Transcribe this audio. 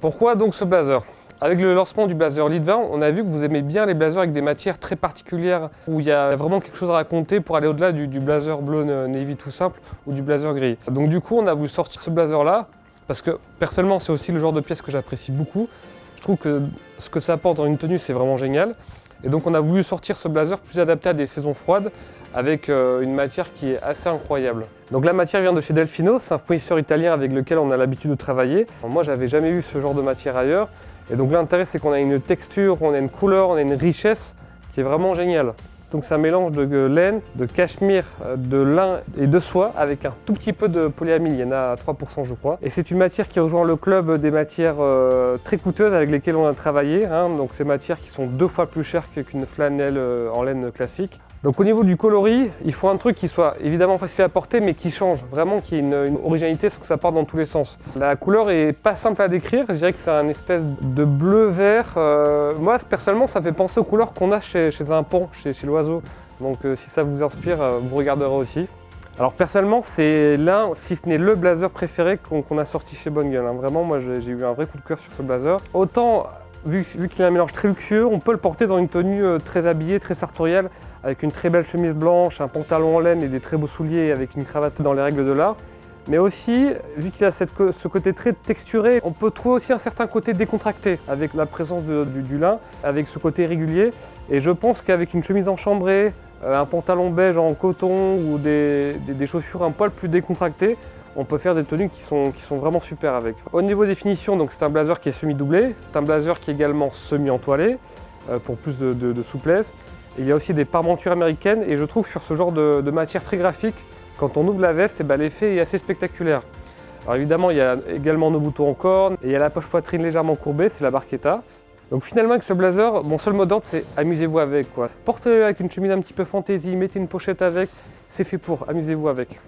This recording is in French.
Pourquoi donc ce blazer? Avec le lancement du blazer Lead 20, on a vu que vous aimez bien les blazers avec des matières très particulières, où il y a vraiment quelque chose à raconter pour aller au-delà du blazer bleu navy tout simple ou du blazer gris. Donc du coup, on a voulu sortir ce blazer-là, parce que personnellement, c'est aussi le genre de pièce que j'apprécie beaucoup. Je trouve que ce que ça apporte dans une tenue, c'est vraiment génial. Et donc on a voulu sortir ce blazer plus adapté à des saisons froides, avec une matière qui est assez incroyable. Donc la matière vient de chez Delfino, c'est un fournisseur italien avec lequel on a l'habitude de travailler. Moi, j'avais jamais eu ce genre de matière ailleurs. Et donc l'intérêt, c'est qu'on a une texture, on a une couleur, on a une richesse qui est vraiment géniale. Donc c'est un mélange de laine, de cachemire, de lin et de soie avec un tout petit peu de polyamide, il y en a à 3% je crois. Et c'est une matière qui rejoint le club des matières très coûteuses avec lesquelles on a travaillé. Donc ces matières qui sont 2 fois plus chères qu'une flanelle en laine classique. Donc au niveau du coloris, il faut un truc qui soit évidemment facile à porter mais qui change, vraiment qui ait une originalité sans que ça parte dans tous les sens. La couleur est pas simple à décrire, je dirais que c'est un espèce de bleu-vert. Moi personnellement ça fait penser aux couleurs qu'on a chez un paon, chez l'oiseau. Donc si ça vous inspire, vous regarderez aussi. Alors personnellement c'est l'un, si ce n'est le blazer préféré qu'on a sorti chez Bonne Gueule. Vraiment moi j'ai eu un vrai coup de cœur sur ce blazer. Autant vu qu'il a un mélange très luxueux, on peut le porter dans une tenue très habillée, très sartoriale, avec une très belle chemise blanche, un pantalon en laine et des très beaux souliers avec une cravate dans les règles de l'art. Mais aussi, vu qu'il a ce côté très texturé, on peut trouver aussi un certain côté décontracté avec la présence du lin, avec ce côté régulier. Et je pense qu'avec une chemise enchambrée, un pantalon beige en coton ou des chaussures un poil plus décontractées, on peut faire des tenues qui sont vraiment super avec. Au niveau des finitions, donc c'est un blazer qui est semi-doublé, c'est un blazer qui est également semi-entoilé pour plus de souplesse. Et il y a aussi des parmentures américaines et je trouve que sur ce genre de matière très graphique, quand on ouvre la veste, l'effet est assez spectaculaire. Alors évidemment, il y a également nos boutons en corne et il y a la poche poitrine légèrement courbée, c'est la barchetta. Donc finalement avec ce blazer, mon seul mot d'ordre c'est amusez-vous avec quoi. Portez-le avec une chemise un petit peu fantaisie, mettez une pochette avec, c'est fait pour, amusez-vous avec.